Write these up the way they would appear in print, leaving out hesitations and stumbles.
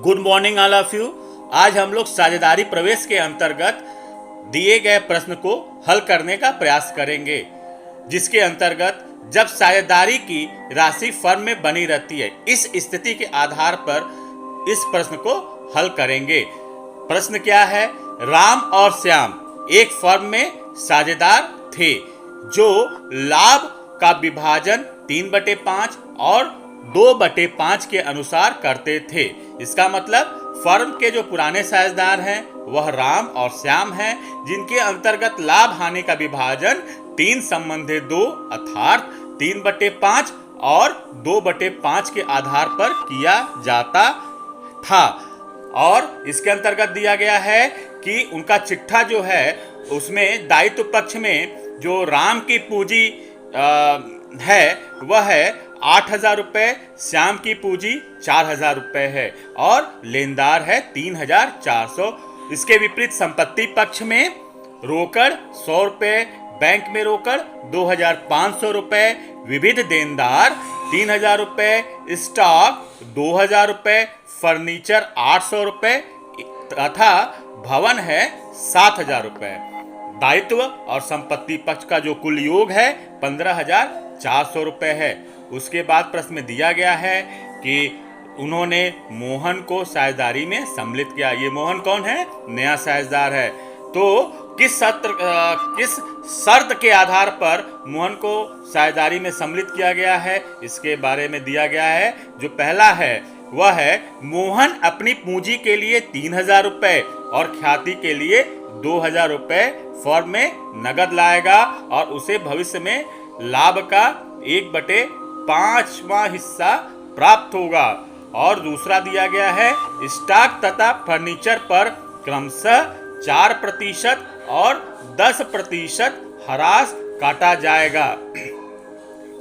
Good morning all of you. आज हम लोग साझेदारी प्रवेश के अंतर्गत दिए गए प्रश्न को हल करने का प्रयास करेंगे, जिसके अंतर्गत जब साझेदारी की राशि फर्म में बनी रहती है, इस स्थिति के आधार पर इस प्रश्न को हल करेंगे। प्रश्न क्या है? राम और श्याम एक फर्म में साझेदार थे जो लाभ का विभाजन 3/5 और 2/5 के अनुसार करते थे। इसका मतलब फर्म के जो पुराने साझेदार हैं वह राम और श्याम हैं, जिनके अंतर्गत लाभ हानि का विभाजन 3/2 अर्थात 3/5 और 2/5 के आधार पर किया जाता था। और इसके अंतर्गत दिया गया है कि उनका चिट्ठा जो है उसमें दायित्व पक्ष में जो राम की पूंजी है वह है 8,000 रुपये, श्याम की पूंजी 4,000 रुपये है और लेनदार है 3,400। इसके विपरीत संपत्ति पक्ष में रोकड़ 100 रुपये, बैंक में रोकड़ 2,500 रुपये, विविध देनदार 3,000 रुपये, स्टॉक 2,000 रुपये, फर्नीचर 800 रुपये तथा भवन है 7,000 रुपये। दायित्व और संपत्ति पक्ष का जो कुल योग है 15,400 रुपये है। उसके बाद प्रश्न में दिया गया है कि उन्होंने मोहन को साझेदारी में सम्मिलित किया। ये मोहन कौन है? नया साझेदार है। तो किस शर्त के आधार पर मोहन को साझेदारी में सम्मिलित किया गया है, इसके बारे में दिया गया है। जो पहला है वह है मोहन अपनी पूंजी के लिए 3,000 रुपये और ख्याति के लिए 2,000 रुपये फर्म में नगद लाएगा और उसे भविष्य में लाभ का 1/5वां हिस्सा प्राप्त होगा। और दूसरा दिया गया है स्टॉक तथा फर्नीचर पर क्रमशः 4% और 10% हरास काटा जाएगा।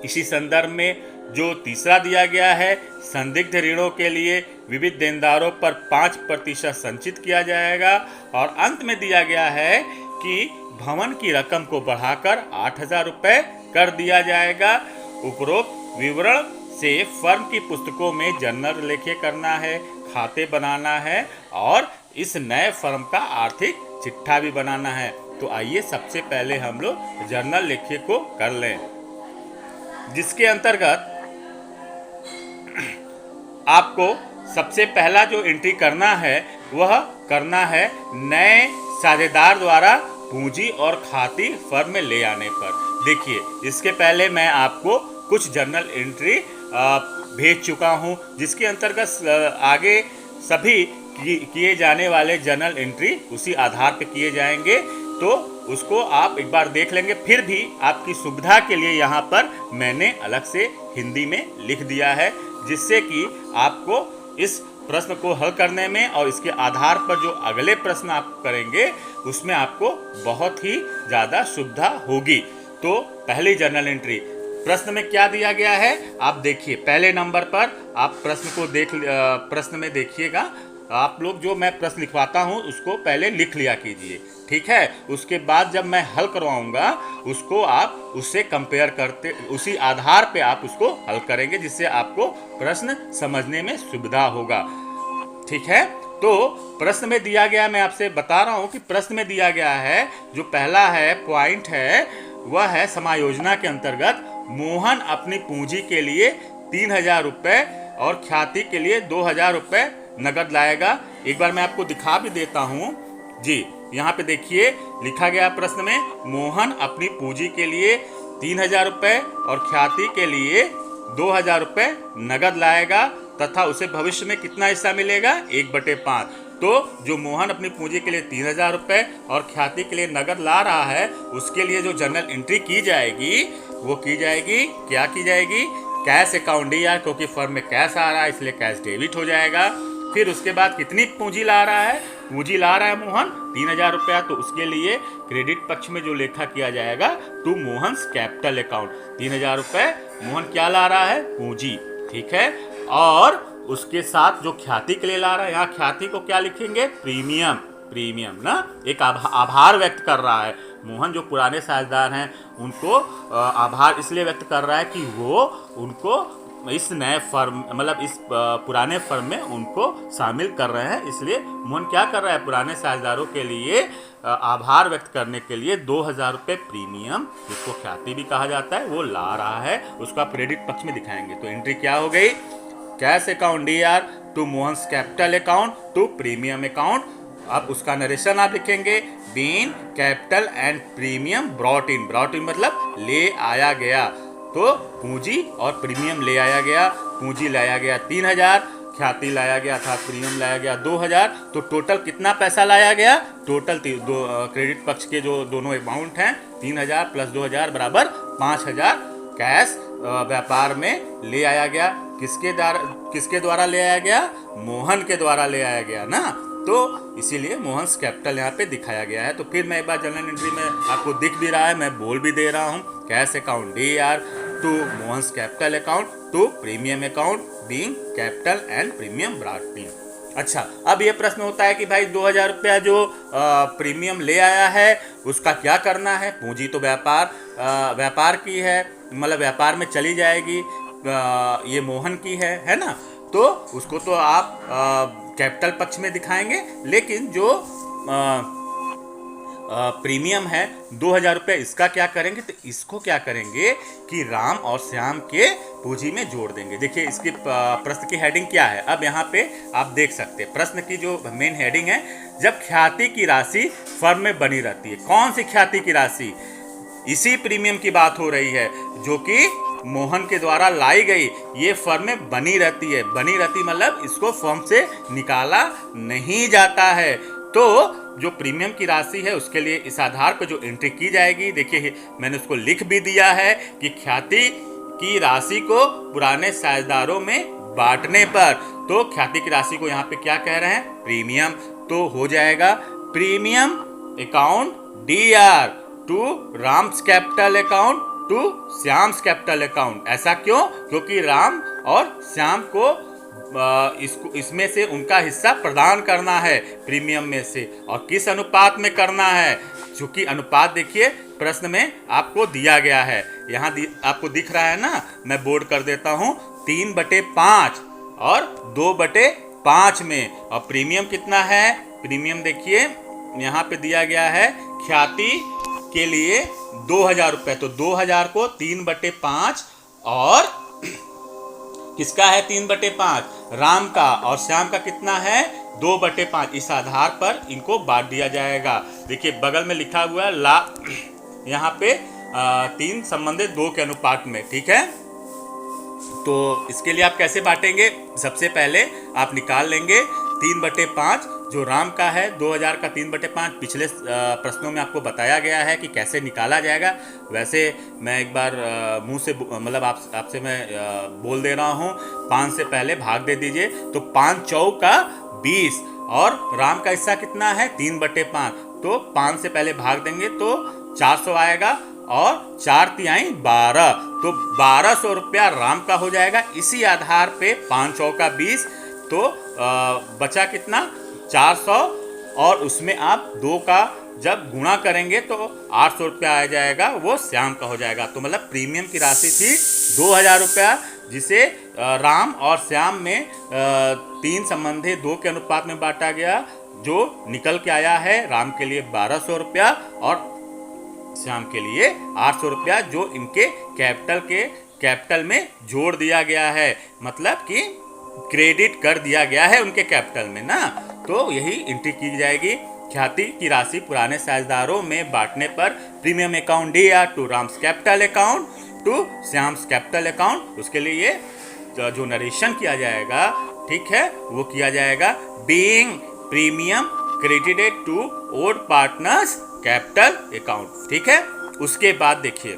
इसी संदर्भ में जो तीसरा दिया गया है संदिग्ध ऋणों के लिए विविध देनदारों पर 5% संचित किया जाएगा। और अंत में दिया गया है कि भवन की रकम को बढ़ाकर 8,000 रुपये कर दिया जाएगा। उपरोक्त विवरण से फर्म की पुस्तकों में जर्नल लेखे करना है, खाते बनाना है और इस नए फर्म का आर्थिक चिट्ठा भी बनाना है। तो आइए सबसे पहले हम लोग जर्नल लेखे को कर लें, जिसके अंतर्गत आपको सबसे पहला जो एंट्री करना है वह करना है नए साझेदार द्वारा पूंजी और खाती फर्म में ले आने पर। देखिए, इसके पहले मैं आपको कुछ जर्नल एंट्री भेज चुका हूं, जिसके अंतर्गत आगे सभी किए जाने वाले जर्नल एंट्री उसी आधार पर किए जाएंगे। तो उसको आप एक बार देख लेंगे। फिर भी आपकी सुविधा के लिए यहाँ पर मैंने अलग से हिंदी में लिख दिया है, जिससे कि आपको इस प्रश्न को हल करने में और इसके आधार पर जो अगले प्रश्न आप करेंगे उसमें आपको बहुत ही ज़्यादा सुविधा होगी। तो पहली जर्नल एंट्री प्रश्न में क्या दिया गया है आप देखिए। पहले नंबर पर आप प्रश्न को प्रश्न में देखिएगा। आप लोग जो मैं प्रश्न लिखवाता हूं उसको पहले लिख लिया कीजिए, ठीक है। उसके बाद जब मैं हल करवाऊंगा उसको आप उससे कंपेयर करते उसी आधार पे आप उसको हल करेंगे, जिससे आपको प्रश्न समझने में सुविधा होगा, ठीक है। तो प्रश्न में दिया गया, मैं आपसे बता रहा हूं कि प्रश्न में दिया गया है जो पहला है पॉइंट है वह है समायोजना के अंतर्गत मोहन अपनी पूंजी के लिए 3,000 रुपये और ख्याति के लिए 2,000 रुपये नगद लाएगा। एक बार मैं आपको दिखा भी देता हूं जी। यहाँ पे देखिए लिखा गया प्रश्न में मोहन अपनी पूंजी के लिए 3,000 रुपये और ख्याति के लिए 2,000 रुपये नगद लाएगा तथा उसे भविष्य में कितना हिस्सा मिलेगा? 1/5। तो जो मोहन अपनी पूंजी के लिए 3,000 रुपये और ख्याति के लिए नगद ला रहा है उसके लिए जो जर्नल एंट्री की जाएगी वो की जाएगी, क्या की जाएगी? कैश अकाउंट DR, क्योंकि फर्म में कैश आ रहा है इसलिए कैश डेबिट हो जाएगा। फिर उसके बाद कितनी पूंजी ला रहा है? पूंजी ला रहा है मोहन 3,000 रुपया, तो उसके लिए क्रेडिट पक्ष में जो लेखा किया जाएगा टू मोहन्स कैपिटल अकाउंट। 3,000 रुपये मोहन क्या ला रहा है? पूंजी, ठीक है। और उसके साथ जो ख्याति के लिए ला रहा है, यहाँ ख्याति को क्या लिखेंगे? प्रीमियम। प्रीमियम ना एक आभार व्यक्त कर रहा है। मोहन जो पुराने साझेदार हैं उनको आभार इसलिए व्यक्त कर रहा है कि वो उनको इस नए फर्म मतलब इस पुराने फर्म में उनको शामिल कर रहे हैं। इसलिए मोहन क्या कर रहा है, पुराने साझेदारों के लिए आभार व्यक्त करने के लिए 2,000 रुपये प्रीमियम, जिसको ख्याति भी कहा जाता है, वो ला रहा है। उसका क्रेडिट पक्ष में दिखाएंगे। तो एंट्री क्या हो गई, cash account DR to Mohan's capital account to premium account. अब उसका नरेशन आप लिखेंगे, being capital and premium brought in मतलब ले आया गया। तो पूंजी और प्रीमियम ले आया गया। पूंजी लाया गया 3,000, ख्याति लाया गया था, प्रीमियम लाया गया 2,000। तो टोटल कितना पैसा लाया गया, टोटल क्रेडिट पक्ष के जो दोनों अमाउंट हैं 3,000 प्लस 2,000 बराबर 5,000 कैश व्यापार में ले आया गया। किसके द्वारा ले आया गया, मोहन के द्वारा ले आया गया ना। तो इसीलिए मोहन्स कैपिटल यहाँ पे दिखाया गया है। तो फिर मैं एक बार जर्नल एंट्री में आपको दिख भी रहा है, मैं बोल भी दे रहा हूँ, cash account DR to Mohan's capital account to premium account being capital and premium brought in. अच्छा, अब ये प्रश्न होता है कि भाई 2,000 रुपया जो प्रीमियम ले आया है उसका क्या करना है। पूंजी तो व्यापार की है, मतलब व्यापार में चली जाएगी, ये मोहन की है ना। तो उसको तो आप कैपिटल पक्ष में दिखाएंगे, लेकिन जो प्रीमियम है 2,000 रुपये, इसका क्या करेंगे, तो इसको क्या करेंगे कि राम और श्याम के पूंजी में जोड़ देंगे। देखिए इसकी प्रश्न की हेडिंग क्या है, अब यहाँ पे आप देख सकते हैं। प्रश्न की जो मेन हेडिंग है, जब ख्याति की राशि फर्म में बनी रहती है। कौन सी ख्याति की राशि, इसी प्रीमियम की बात हो रही है जो कि मोहन के द्वारा लाई गई, ये फर्म में बनी रहती है। बनी रहती मतलब इसको फर्म से निकाला नहीं जाता है। तो जो प्रीमियम की राशि है उसके लिए इस आधार पर जो एंट्री की जाएगी, देखिए मैंने उसको लिख भी दिया है कि ख्याति की राशि को पुराने साझेदारों में बांटने पर, तो ख्याति की राशि को यहाँ पे क्या कह रहे हैं, प्रीमियम। तो हो जाएगा premium account DR to Ram's capital account to Shyam's capital account. ऐसा क्यों, क्योंकि राम और श्याम को इसमें से उनका हिस्सा प्रदान करना है प्रीमियम में से, और किस अनुपात में करना है, चूंकि अनुपात देखिए प्रश्न में आपको दिया गया है, यहाँ आपको दिख रहा है ना, मैं बोर्ड कर देता हूँ, 3/5 और 2/5 में। और प्रीमियम कितना है, प्रीमियम देखिए यहाँ पे दिया गया है ख्याति के लिए 2,000 रुपये। तो 2,000 को 3/5 और किसका है 3/5, राम का, और श्याम का कितना है 2/5। इस आधार पर इनको बांट दिया जाएगा। देखिए बगल में लिखा हुआ है ला, यहाँ पे 3 संबंधित 2 के अनुपात में, ठीक है। तो इसके लिए आप कैसे बांटेंगे, सबसे पहले आप निकाल लेंगे 3/5 जो राम का है, 2,000 का 3/5 पिछले प्रश्नों में आपको बताया गया है कि कैसे निकाला जाएगा। वैसे मैं एक बार मुंह से मतलब आपसे मैं बोल दे रहा हूँ, 5 से पहले भाग दे दीजिए। तो 5 चौका 20 और राम का हिस्सा कितना है 3/5, तो 5 से पहले भाग देंगे तो 400 आएगा और 4 तिहाई 12, तो 1,200 रुपया राम का हो जाएगा। इसी आधार पे 5 चौका 20, तो बचा कितना 400, और उसमें आप 2 का जब गुणा करेंगे तो 800 रुपया आ जाएगा, वो श्याम का हो जाएगा। तो मतलब प्रीमियम की राशि थी 2,000 रुपया, जिसे राम और श्याम में 3 संबंधी 2 के अनुपात में बांटा गया, जो निकल के आया है राम के लिए 1,200 रुपया और श्याम के लिए 800 रुपया, जो इनके कैपिटल में जोड़ दिया गया है, मतलब कि क्रेडिट कर दिया गया है उनके कैपिटल में ना। तो यही एंट्री की जाएगी, ख्याति की राशि पुराने साझेदारों में बांटने पर premium account DR to Ram's capital account to Shyam's capital account. उसके लिए जो नरेशन किया जाएगा, ठीक है, वो किया जाएगा being premium credited to old partners capital account, ठीक है। उसके बाद देखिए,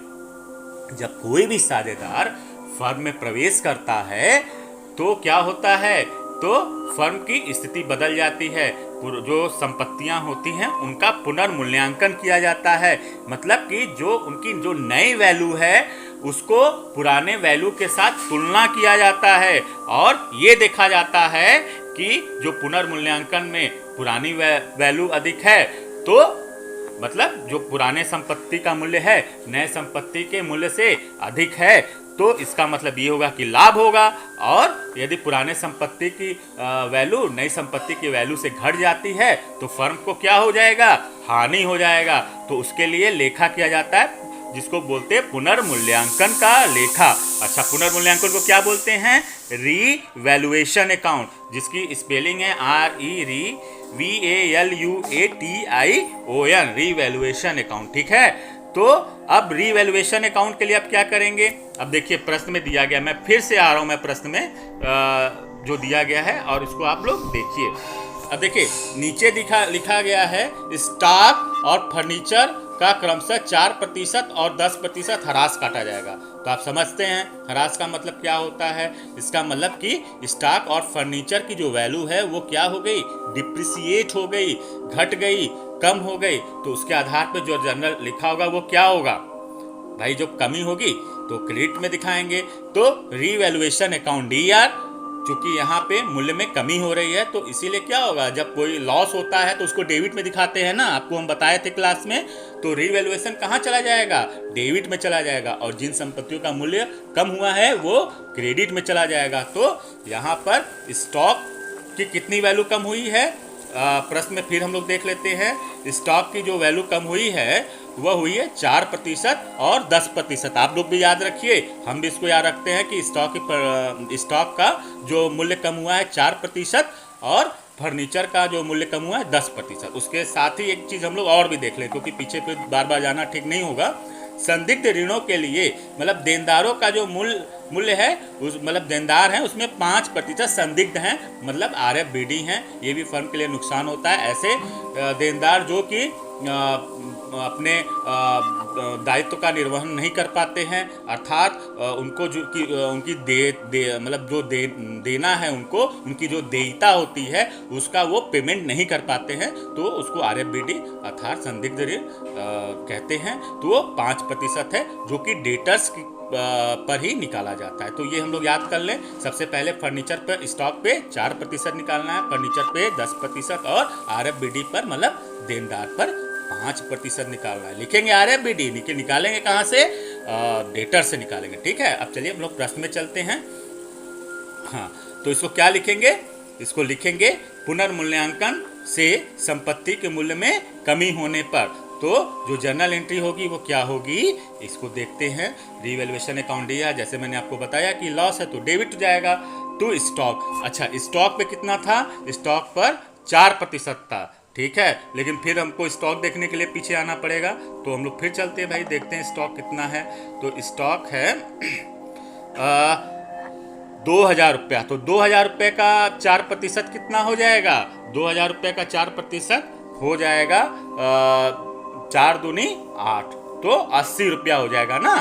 जब कोई भी साझेदार फर्म में प्रवेश करता है तो क्या होता है, तो फर्म की स्थिति बदल जाती है। जो संपत्तियां होती हैं उनका पुनर्मूल्यांकन किया जाता है, मतलब कि जो उनकी जो नई वैल्यू है उसको पुराने वैल्यू के साथ तुलना किया जाता है, और ये देखा जाता है कि जो पुनर्मूल्यांकन में पुरानी वैल्यू अधिक है, तो मतलब जो पुराने संपत्ति का मूल्य है नए संपत्ति के मूल्य से अधिक है, तो इसका मतलब ये होगा कि लाभ होगा। और यदि पुराने संपत्ति की वैल्यू नई संपत्ति की वैल्यू से घट जाती है तो फर्म को क्या हो जाएगा, हानि हो जाएगा। तो उसके लिए लेखा किया जाता है जिसको बोलते हैं पुनर्मूल्यांकन का लेखा। अच्छा, पुनर्मूल्यांकन को क्या बोलते हैं, रीवैल्यूएशन अकाउंट, जिसकी स्पेलिंग है REVALUATION, रीवैल्यूएशन अकाउंट। ठीक है, तो अब रीवैल्यूएशन अकाउंट के लिए आप क्या करेंगे, अब देखिए प्रश्न में दिया गया, मैं फिर से आ रहा हूं, मैं प्रश्न में जो दिया गया है और इसको आप लोग देखिए। अब देखिए नीचे लिखा गया है स्टॉक और फर्नीचर का क्रमशः 4% और 10% हरास काटा जाएगा। तो आप समझते हैं हरास का मतलब क्या होता है, इसका मतलब कि स्टॉक और फर्नीचर की जो वैल्यू है वो क्या हो गई, डिप्रिसिएट हो गई, घट गई, कम हो गई। तो उसके आधार पर जो जनरल लिखा होगा वो क्या होगा भाई, जो कमी होगी तो क्रेडिट में दिखाएंगे। तो रीवैल्यूएशन अकाउंट DR, चूंकि यहाँ पे मूल्य में कमी हो रही है तो इसीलिए क्या होगा, जब कोई लॉस होता है तो उसको डेबिट में दिखाते हैं ना, आपको हम बताए थे क्लास में। तो रीवैल्यूएशन कहाँ चला जाएगा, डेबिट में चला जाएगा, और जिन संपत्तियों का मूल्य कम हुआ है वो क्रेडिट में चला जाएगा। तो यहाँ पर स्टॉक की कितनी वैल्यू कम हुई है, प्रश्न में फिर हम लोग देख लेते हैं। स्टॉक की जो वैल्यू कम हुई है वह हुई है 4% और 10%। आप लोग भी याद रखिए, हम भी इसको याद रखते हैं कि स्टॉक का जो मूल्य कम हुआ है 4% और फर्नीचर का जो मूल्य कम हुआ है 10%। उसके साथ ही एक चीज़ हम लोग और भी देख लें, क्योंकि पीछे फिर बार बार जाना ठीक नहीं होगा। संदिग्ध ऋणों के लिए मतलब देनदारों का जो मूल्य है, उस मतलब देनदार हैं उसमें 5% संदिग्ध हैं, मतलब RFBD हैं। ये भी फर्म के लिए नुकसान होता है। ऐसे देनदार जो कि अपने दायित्व का निर्वहन नहीं कर पाते हैं, अर्थात उनको जो कि उनकी मतलब जो देना है उनको, उनकी जो देयता होती है उसका वो पेमेंट नहीं कर पाते हैं, तो उसको RFBD अर्थात संदिग्ध ऋण कहते हैं। तो वो 5% है जो कि डेटर्स पर ही निकाला जाता है। तो ये हम लोग याद कर लें। सबसे पहले फर्नीचर पे स्टॉक पे 4% निकालना है, फर्नीचर पे 10% और RFBD पर मतलब देनदार पर 5% निकालना है। लिखेंगे RFBD, निकालेंगे कहाँ से, डेटर से निकालेंगे। ठीक है, अब चलिए हम लोग प्रश्न में चलते हैं। हाँ, तो इसको क्या लिखेंगे, इसको लिखेंगे पुनर्मूल्यांकन से संपत्ति के मूल्य में कमी होने पर। तो जो जर्नल एंट्री होगी वो क्या होगी, इसको देखते हैं। रीवैल्यूएशन अकाउंट दिया, जैसे मैंने आपको बताया कि लॉस है तो डेबिट जाएगा। तो स्टॉक, अच्छा स्टॉक पे कितना था, स्टॉक पर 4% था। ठीक है, लेकिन फिर हमको स्टॉक देखने के लिए पीछे आना पड़ेगा, तो हम लोग फिर चलते हैं भाई, देखते हैं स्टॉक कितना है। तो स्टॉक है 2000 रुपया। तो 2000 रुपये का 4% कितना हो जाएगा, 2000 रुपये का 4% हो जाएगा 4 दूनी 8, तो 80 रुपया हो जाएगा ना।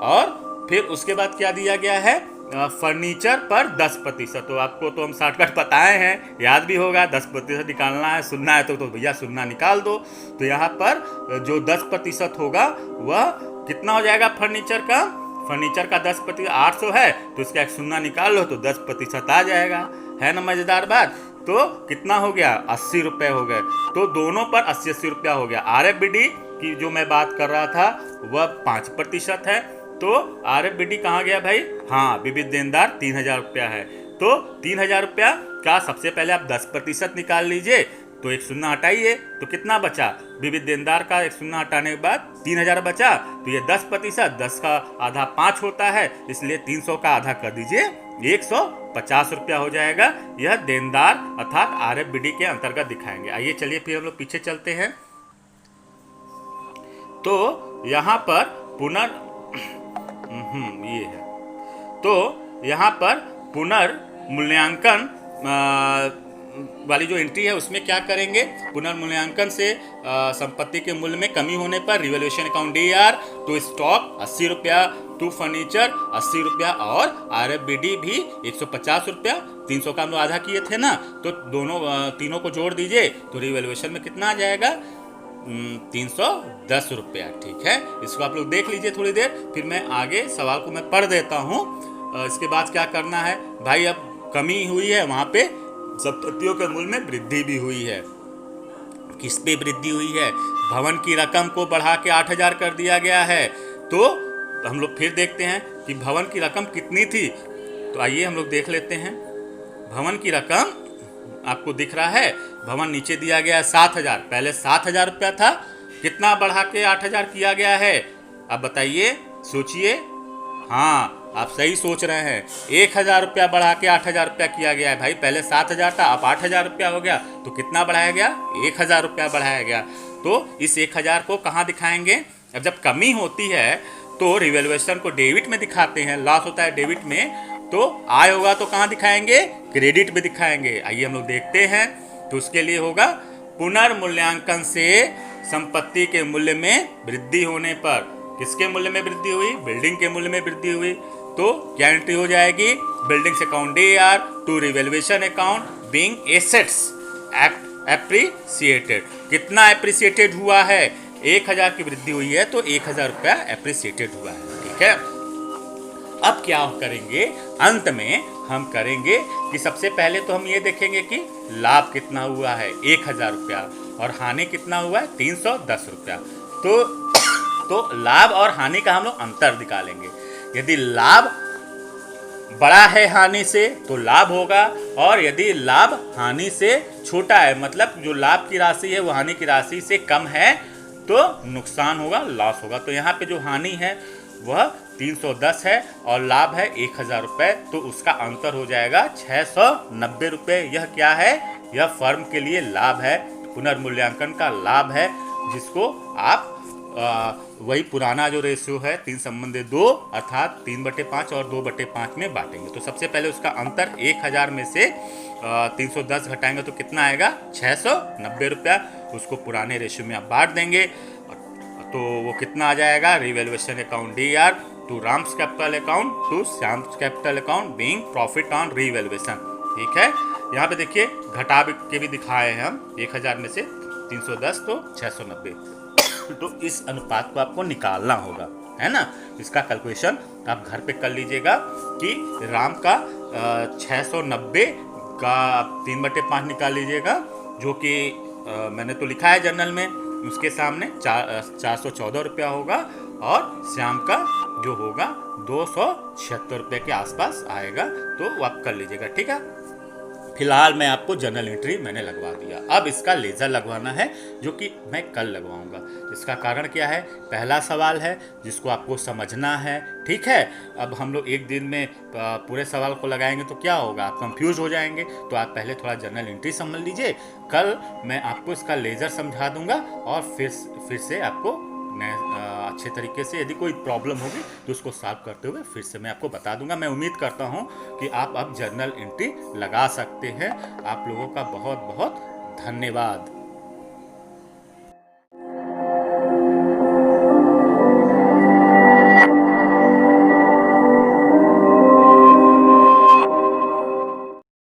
और फिर उसके बाद क्या दिया गया है, फर्नीचर पर 10%। तो आपको तो हम शॉर्टकट बताए हैं, याद भी होगा। 10% निकालना है, सुनना है तो भैया सुनना निकाल दो। तो यहाँ पर जो 10% होगा वह कितना हो जाएगा, फर्नीचर का 10%, 800 है तो इसका एक शून्य निकाल लो तो 10% आ जाएगा। है ना मज़ेदार बात। तो कितना हो गया, 80 रुपये हो गए। तो दोनों पर 80-80 रुपया हो गया। RFBD की जो मैं बात कर रहा था वह 5% है। तो RFBD कहाँ गया भाई, हाँ विविध देनदार 3000 रुपया है। तो 3000 रुपया का सबसे पहले आप 10% निकाल लीजिए, तो एक शून्य हटाइए तो कितना बचा, विविध देनदार का एक शून्य हटाने के बाद 3000 बचा। तो ये 10%, 10 का आधा 5 होता है, इसलिए 300 का आधा कर दीजिए, 150 रुपया हो जाएगा। यह देनदार अर्थात RFBD के अंतर्गत दिखाएंगे। आइए चलिए फिर हम लोग पीछे चलते हैं। तो यहाँ पर ये है, तो यहाँ पर पुनर्मूल्यांकन वाली जो एंट्री है उसमें क्या करेंगे, पुनर्मूल्यांकन से संपत्ति के मूल्य में कमी होने पर रिवैल्यूएशन अकाउंट DR, तो स्टॉक 80 रुपया, टू फर्नीचर 80 रुपया और RFBD भी 150 रुपया। 300 का हम लोग आधा किए थे ना, तो तीनों को जोड़ दीजिए तो रिवैल्यूएशन में कितना आ जाएगा, 310 रुपया। ठीक है, इसको आप लोग देख लीजिए थोड़ी देर, फिर मैं आगे सवाल को मैं पढ़ देता हूँ। इसके बाद क्या करना है भाई, अब कमी हुई है वहाँ पे संपत्तियों के मूल्य में वृद्धि भी हुई है। किस पे वृद्धि हुई है, भवन की रकम को बढ़ा के 8000 कर दिया गया है। तो तो हम लोग फिर देखते हैं कि भवन की रकम कितनी थी। तो आइए हम लोग देख लेते हैं। भवन की रकम आपको दिख रहा है, भवन नीचे दिया गया है 7,000, पहले 7,000 रुपया था, कितना बढ़ा के 8,000 किया गया है। अब बताइए, सोचिए। हाँ, आप सही सोच रहे हैं, 1,000 रुपया बढ़ा के 8,000 रुपया किया गया है भाई। पहले 7,000 था, अब 8,000 रुपया हो गया, तो कितना बढ़ाया गया? 1,000 रुपया बढ़ाया गया। तो इस 1,000 को कहाँ दिखाएंगे? अब जब कमी होती है तो रिवैल्यूएशन को डेबिट में दिखाते हैं, लॉस होता है डेबिट में, तो आय होगा तो कहाँ दिखाएंगे? क्रेडिट में दिखाएंगे। आइए हम लोग देखते हैं। तो उसके लिए होगा पुनर्मूल्यांकन से संपत्ति के मूल्य में वृद्धि होने पर। किसके मूल्य में वृद्धि हुई? बिल्डिंग के मूल्य में वृद्धि हुई। तो क्या एंट्री हो जाएगी? Buildings account DAR to revaluation account being assets appreciated. कितना एप्रिसिएटेड हुआ है? 1,000 की वृद्धि हुई है तो 1,000 रुपया एप्रिसिएटेड हुआ है। ठीक है, अब क्या करेंगे? अंत में हम करेंगे कि सबसे पहले तो हम ये देखेंगे कि लाभ कितना हुआ है, 1,000 रुपया, और हानि कितना हुआ है, 310 रुपया। तो लाभ और हानि का हम लोग अंतर निकालेंगे। यदि लाभ बड़ा है हानि से तो लाभ होगा, और यदि लाभ हानि से छोटा है, मतलब जो लाभ की राशि है वो हानि की राशि से कम है, तो नुकसान होगा, लॉस होगा। तो यहाँ पे जो हानि है वह 310 है और लाभ है 1,000 रुपये, तो उसका अंतर हो जाएगा 690 रुपये। यह क्या है? यह फर्म के लिए लाभ है, पुनर्मूल्यांकन का लाभ है, जिसको आप वही पुराना जो रेशियो है 3:2 अर्थात 3/5 और 2/5 में बांटेंगे। तो सबसे पहले उसका अंतर 1,000 में से 310 घटाएंगे तो कितना आएगा? 690 रुपया। उसको पुराने रेशियो में आप बांट देंगे तो वो कितना आ जाएगा? Revaluation account DAR to Ram's capital account to Shyam's capital account being profit on revaluation. ठीक है, यहाँ पे देखिए घटा के भी दिखाए हैं हम, 1,000 में से 310 तो 690। तो इस अनुपात को आपको निकालना होगा, है ना। इसका कैलकुलेशन आप घर पे कर लीजिएगा कि राम का 690 का 3/5 निकाल लीजिएगा, जो कि मैंने तो लिखा है जर्नल में, उसके सामने 414 रुपया होगा, और श्याम का जो होगा 276 रुपये के आसपास आएगा। तो वो आप कर लीजिएगा। ठीक है, फिलहाल मैं आपको जर्नल एंट्री मैंने लगवा दिया। अब इसका लेज़र लगवाना है, जो कि मैं कल लगवाऊंगा। इसका कारण क्या है? पहला सवाल है जिसको आपको समझना है। ठीक है, अब हम लोग एक दिन में पूरे सवाल को लगाएंगे तो क्या होगा? आप कंफ्यूज हो जाएंगे। तो आप पहले थोड़ा जर्नल एंट्री समझ लीजिए, कल मैं आपको इसका लेज़र समझा दूंगा, और फिर से आपको मैं अच्छे तरीके से, यदि कोई प्रॉब्लम होगी तो उसको सॉल्व करते हुए फिर से मैं आपको बता दूंगा। मैं उम्मीद करता हूं कि आप अब जर्नल एंट्री लगा सकते हैं। आप लोगों का बहुत बहुत धन्यवाद।